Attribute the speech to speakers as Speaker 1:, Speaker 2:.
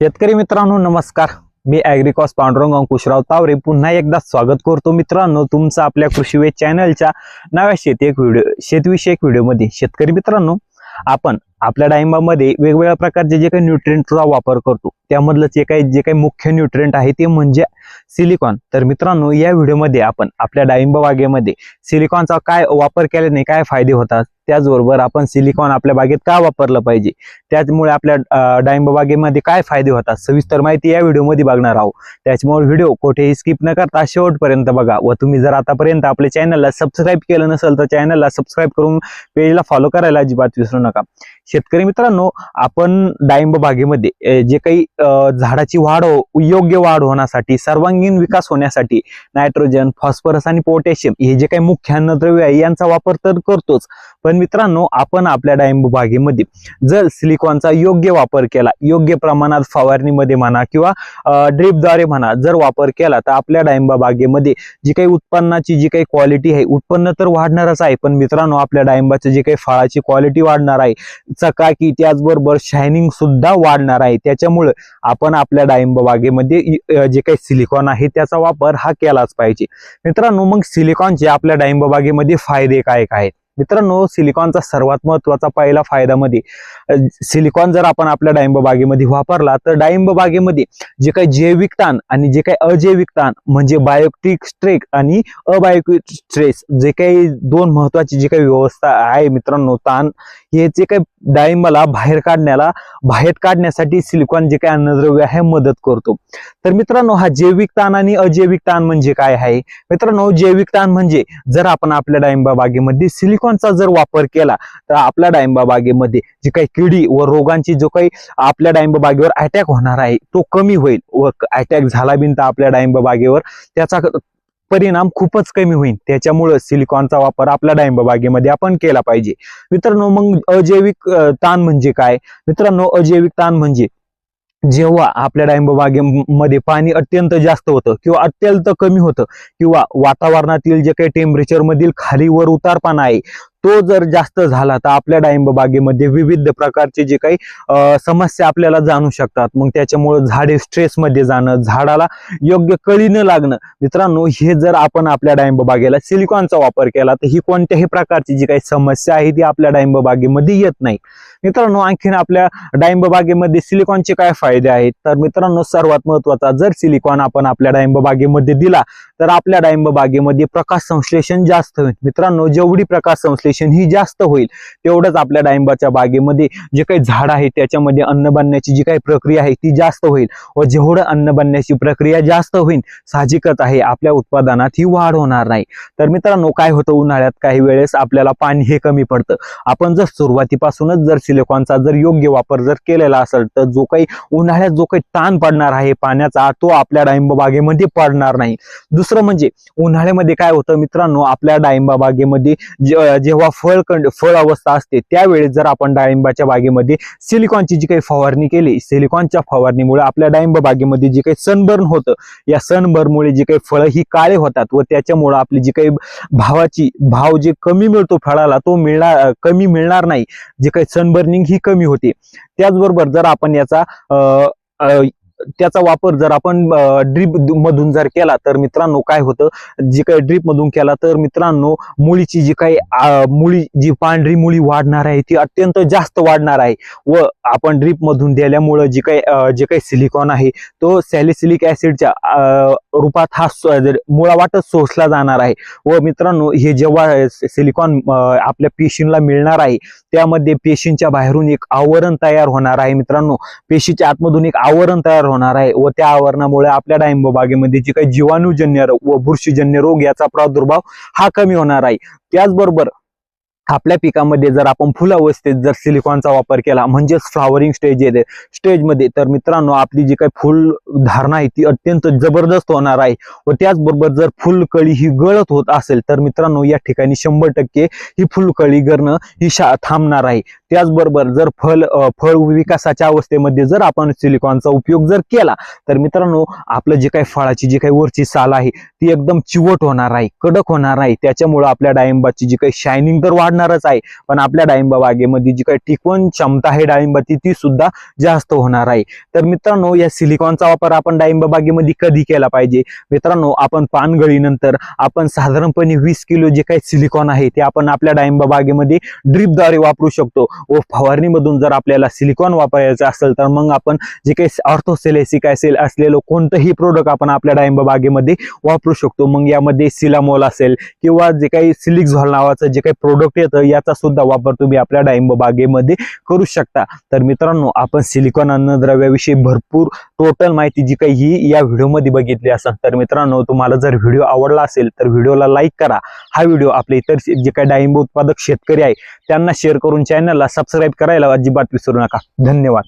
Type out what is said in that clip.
Speaker 1: शेतकरी मित्रांनो नमस्कार. मी ॲग्रिकॉस पांडुरंग अंकुशराव तावरे पुन्हा एकदा स्वागत करतो मित्रांनो तुमचं आपल्या कृषीवेद चॅनलच्या नव्या शेतविषयक व्हिडिओमध्ये. शेतकरी मित्रांनो, आपण आपल्या डाळिंबामध्ये वेगवेगळ्या प्रकारचे जे काही न्यूट्रिएंटचा वापर करतो त्यामधलं जे काही मुख्य न्यूट्रिएंट आहे ते म्हणजे सिलिकॉन. तर मित्रांनो, या व्हिडिओमध्ये आपण आपल्या डाळिंब बागेमध्ये सिलिकॉनचा काय वापर केल्याने काय फायदे होतात, त्याचबरोबर आपण सिलिकॉन आपल्या बागेत का वापरलं पाहिजे, त्यामुळे आपल्या डाळिंब बागेमध्ये काय फायदे होतात, सविस्तर माहिती या व्हिडिओमध्ये बघणार आहोत. त्याच्यामुळे व्हिडिओ कुठेही स्किप न करता शेवटपर्यंत बघा. व तुम्ही जर आतापर्यंत आपल्या चॅनलला सबस्क्राईब केलं नसेल तर चॅनलला सबस्क्राईब करून पेजला फॉलो करायला अजिबात विसरू नका. शेतकरी मित्रांनो, आपण डाळिंब बागेमध्ये जे काही झाडाची योग्य वाढ होण्यासाठी, सर्वांगीण विकास होण्यासाठी नायट्रोजन, फॉस्फरस आणि पोटॅशियम हे जे काही मुख्य अन्नद्रव्य आहे यांचा वापर तर करतोच. पण मित्रांनो, आपण आपल्या डाळिंब बागेमध्ये जर सिलिकॉनचा योग्य वापर केला, योग्य प्रमाणात फवारणीमध्ये म्हणा किंवा ड्रिपद्वारे म्हणा जर वापर केला, तर आपल्या डाळिंब बागेमध्ये जी काही उत्पन्नाची जी काही क्वालिटी आहे, उत्पन्न तर वाढणारच आहे, पण मित्रांनो आपल्या डाळिंबाची जी काही फळाची क्वालिटी वाढणार आहे, चकाकी त्याचबरोबर शायनिंग सुद्धा वाढणार आहे. त्याच्यामुळे आपण आपल्या डाळिंब बागेमध्ये जे काही सिलिकॉन आहे त्याचा वापर हा केलाच पाहिजे. मित्रांनो, मग सिलिकॉनचे आपल्या डाळिंब बागेमध्ये फायदे काय काय? मित्रांनो, सिलिकॉनचा सर्वात महत्वाचा पहिला फायदा मध्ये सिलिकॉन जर आपण आपल्या डाळिंब बागेमध्ये वापरला तर डाळिंब बागेमध्ये जे काही जैविक ताण आणि जे काही अजैविक ताण म्हणजे बायोटिक स्ट्रेस आणि अबायोटिक स्ट्रेस, जे काही दोन महत्वाची जी काही व्यवस्था आहे मित्रांनो, ताण हे जे काही डाळिंबाला बाहेर काढण्यासाठी सिलिकॉन जे काही अन्नद्रव्य आहे मदत करतो. तर मित्रांनो, हा जैविक ताण आणि अजैविक ताण म्हणजे काय आहे? मित्रांनो, जैविक ताण म्हणजे जर आपण आपल्या डाळिंब बागेमध्ये सिलिकॉनचा जर वापर केला तर आपल्या डाळिंब बागेमध्ये जी काही किडी व रोगांची जो काही आपल्या डाळिंब बागेवर अटॅक होणार आहे तो कमी होईल. व अटॅक झाला बिन तर आपल्या डाळिंब बागेवर त्याचा परिणाम खूपच कमी होईल. त्याच्यामुळे सिलिकॉनचा वापर आपल्या डाळिंब बागेमध्ये आपण केला पाहिजे. मित्रांनो, मग अजैविक ताण म्हणजे काय? मित्रांनो, अजैविक ताण म्हणजे जेव्हा आपल्या डाळिंब बागेमध्ये पाणी अत्यंत जास्त होतं किंवा अत्यंत कमी होतं किंवा वातावरणातील जे काही टेम्परेचर मधील खाली वर उतारपणा आहे तो जर जास्त झाला तर आपल्या डाळिंब बागेमध्ये विविध प्रकारचे जे काही समस्या आपल्याला जाणू शकतात. मग त्याच्यामुळे झाडे स्ट्रेसमध्ये जाणं, झाडाला योग्य कळी न लागणं. मित्रांनो, हे जर आपण आपल्या डाळिंब बागेला सिलिकॉनचा वापर केला तर ही कोणत्याही प्रकारची जी काही समस्या आहे ती आपल्या डाळिंब बागेमध्ये येत नाही. मित्रांनो, आणखीन आपल्या डाळिंब बागेमध्ये सिलिकॉनचे काय फायदे आहेत? तर मित्रांनो, सर्वात महत्वाचा, जर सिलिकॉन आपण आपल्या डाळिंब बागेमध्ये दिला तर आपल्या डाळिंब बागेमध्ये प्रकाश संश्लेषण जास्त होईल. मित्रांनो, जेवढी प्रकाश संश्लेषण ही जास्त होईल तेवढंच आपल्या डाळिंबाच्या बागेमध्ये जे काही झाड आहे त्याच्यामध्ये अन्न बनण्याची जी काही प्रक्रिया आहे ती जास्त होईल. व जेवढं अन्न बनण्याची प्रक्रिया जास्त होईल साहजिकच आहे आपल्या उत्पादनात ही वाढ होणार नाही. तर मित्रांनो, काय होतं, उन्हाळ्यात काही वेळेस आपल्याला पाणी हे कमी पडतं. आपण जर सुरुवातीपासूनच जर सिलिकॉनचा जर योग्य वापर जर केलेला असेल तर जो काही उन्हाळ्यात जो काही ताण पडणार आहे पाण्याचा तो आपल्या डाळिंब बागेमध्ये पडणार नाही. दुसरं म्हणजे उन्हाळ्यामध्ये काय होतं मित्रांनो, आपल्या डाळिंब बागेमध्ये जेव्हा फळ अवस्था असते त्यावेळेस जर आपण डाळिंबाच्या बागेमध्ये सिलिकॉनची जी काही फवारणी केली, सिलिकॉनच्या फवारणीमुळे आपल्या डाळिंब बागेमध्ये जे काही सनबर्न होतं, या सनबर्नमुळे जे काही फळं ही काळे होतात व त्याच्यामुळे आपली जी काही भाव जे कमी मिळतो फळाला तो कमी मिळणार नाही. जे काही सनबर्निंग ही कमी होते. त्याचबरोबर जर आपण त्याचा वापर जर आपण ड्रीप मधून जर केला तर मित्रांनो काय होतं, जी काही ड्रीप मधून केला तर मित्रांनो मुळीची जी काही जी पांढरी मुळी वाढणार आहे ती अत्यंत जास्त वाढणार आहे. व आपण ड्रीप मधून दिल्यामुळे जे काही सिलिकॉन आहे तो सॅलिसिलिक ऍसिडच्या रूपात हा मुळावाटच शोषला जाणार आहे. व मित्रांनो, हे जेव्हा सिलिकॉन आपल्या पेशींना मिळणार आहे त्यामध्ये पेशींच्या बाहेरून एक आवरण तयार होणार आहे. मित्रांनो, पेशीच्या आतमधून एक आवरण तयार होणार आहे व त्या आवरणामुळे आपल्या डाळिंब बागेमध्ये जे काही जीवाणूजन्य व बुरशीजन्य रोग याचा प्रादुर्भाव हा कमी होणार आहे. त्याचबरोबर आपल्या पिकामध्ये जर आपण फुल अवस्थेत जर सिलिकॉनचा वापर केला म्हणजेच फ्लॉवरिंग स्टेजमध्ये तर मित्रांनो आपली जी काही फुल धारणा आहे ती अत्यंत जबरदस्त होणार आहे. व त्याचबरोबर जर फुलकळी ही गळत होत असेल तर मित्रांनो या ठिकाणी 100% ही फुलकळी गळणं ही थांबणार आहे. त्याचबरोबर जर फळ विकासाच्या अवस्थेमध्ये जर आपण सिलिकॉनचा उपयोग जर केला तर मित्रांनो आपलं जे काही फळाची जी काही वरची साल आहे ती एकदम चिवट होणार आहे, कडक होणार आहे. त्याच्यामुळे आपल्या डाळिंबाची जी काही शायनिंग तर वाढणारच आहे, पण आपल्या डाळिंबा बागेमध्ये जी काही टिकवण क्षमता आहे डाळिंबाची ती सुद्धा जास्त होणार आहे. तर मित्रांनो या सिलिकॉनचा वापर आपण डाळिंबा बागेमध्ये कधी केला पाहिजे? मित्रांनो आपण पानगळीनंतर आपण साधारणपणे 20 किलो जे काही सिलिकॉन आहे ते आपण आपल्या डाळिंबा बागेमध्ये ड्रीपद्वारे वापरू शकतो. व फवारणीमधून जर आपल्याला सिलिकॉन वापरायचं असेल तर मग आपण जे काही ऑर्थोसेलेसिक ऍसिड असलेलं कोणतंही प्रोडक्ट आपण आपल्या डाळिंबा बागेमध्ये वापरू शकतो. मग यामध्ये सिलामोल असेल किंवा जे काही सिलिक्झॉल नावाचं जे काही प्रोडक्ट येतं याचा सुद्धा वापर तुम्ही आपल्या डाळिंबा बागेमध्ये करू शकता. तर मित्रांनो आपण सिलिकॉन अन्नद्रव्याविषयी भरपूर टोटल माहिती जी काही ही या व्हिडिओमध्ये बघितली असेल. तर मित्रांनो तुम्हाला जर व्हिडिओ आवडला असेल तर व्हिडिओला लाईक करा. हा व्हिडिओ आपले इतर जे काही डाळिंब उत्पादक शेतकरी आहे त्यांना शेअर करून चॅनलला सबस्क्राईब करायला अजिबात विसरू नका. धन्यवाद.